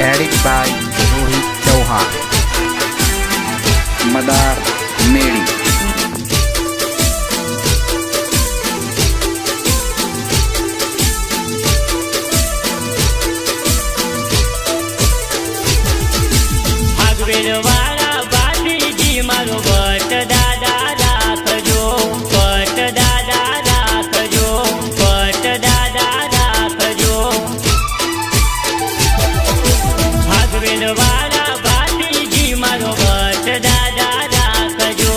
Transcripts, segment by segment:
Edit by Rohit Chauhan. मदार मेड़ी। वाला बालीजी मारो बट दादा राखजो, बट दादा राखजो, बट दादा राखजो। भागवेल वाला बालीजी मारो बट दादा राखजो।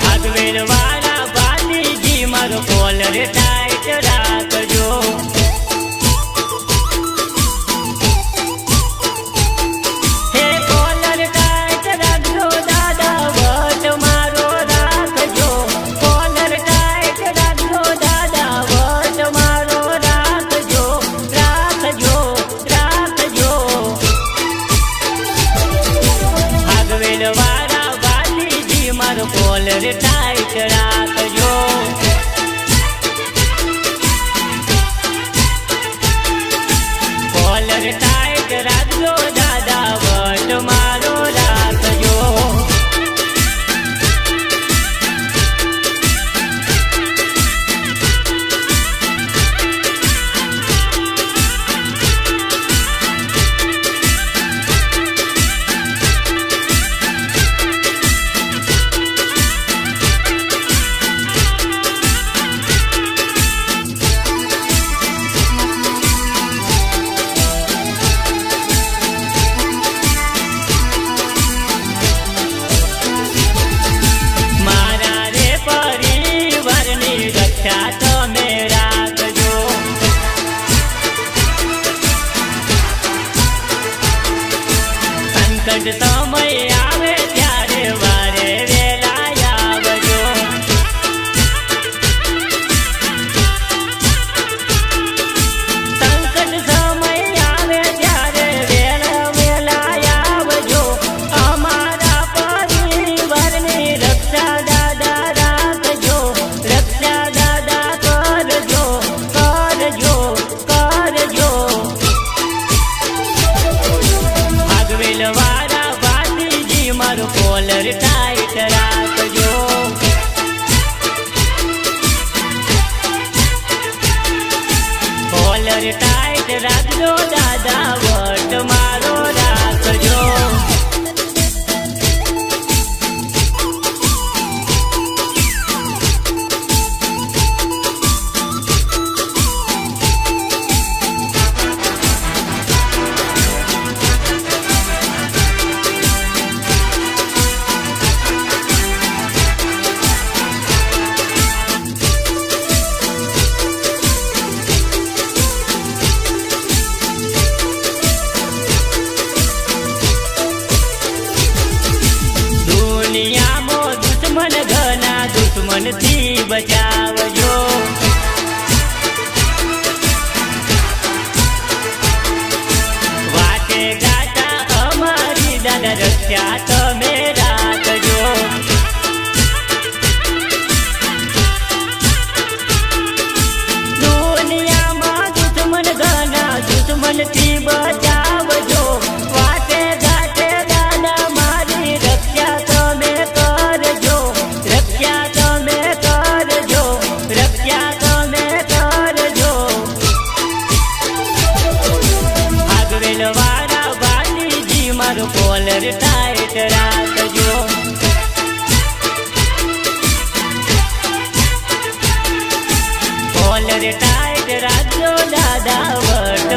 भागवेल वाला बालीजी मारो कॉलर टाइट राखजो। कॉलर टाइट राखजो। कॉलर टाइट राखजो दादा बट मारो राखजो। संकट समय आवे त्यारे वारे वेला आवजो। संकट समय आवे त्यारे वेला आवजो। अमारा परिवारनी रक्षा दादा राखजो, रक्षा दादा करजो, करजो, करजो। भागवेल वाला बालीजी मारो कॉलर टाइट राखजो। कॉलर टाइट राखजो दादा बट मारो राखजो। दुश्मन घना दुश्मन थी बचावजो। वाटे गाता अमारी दादा रक्षा तमे राखजो। दुनिया में दुश्मन घना दुश्मन थी बचावजो। वाटे गाते दादा मारी रक्षा तमे करजो, रक्षा तमे करजो, रक्षा तमे करजो। भागवेल वाला बालीजी मारो कॉलर टाइट राखजो। कॉलर टाइट राखजो दादा बट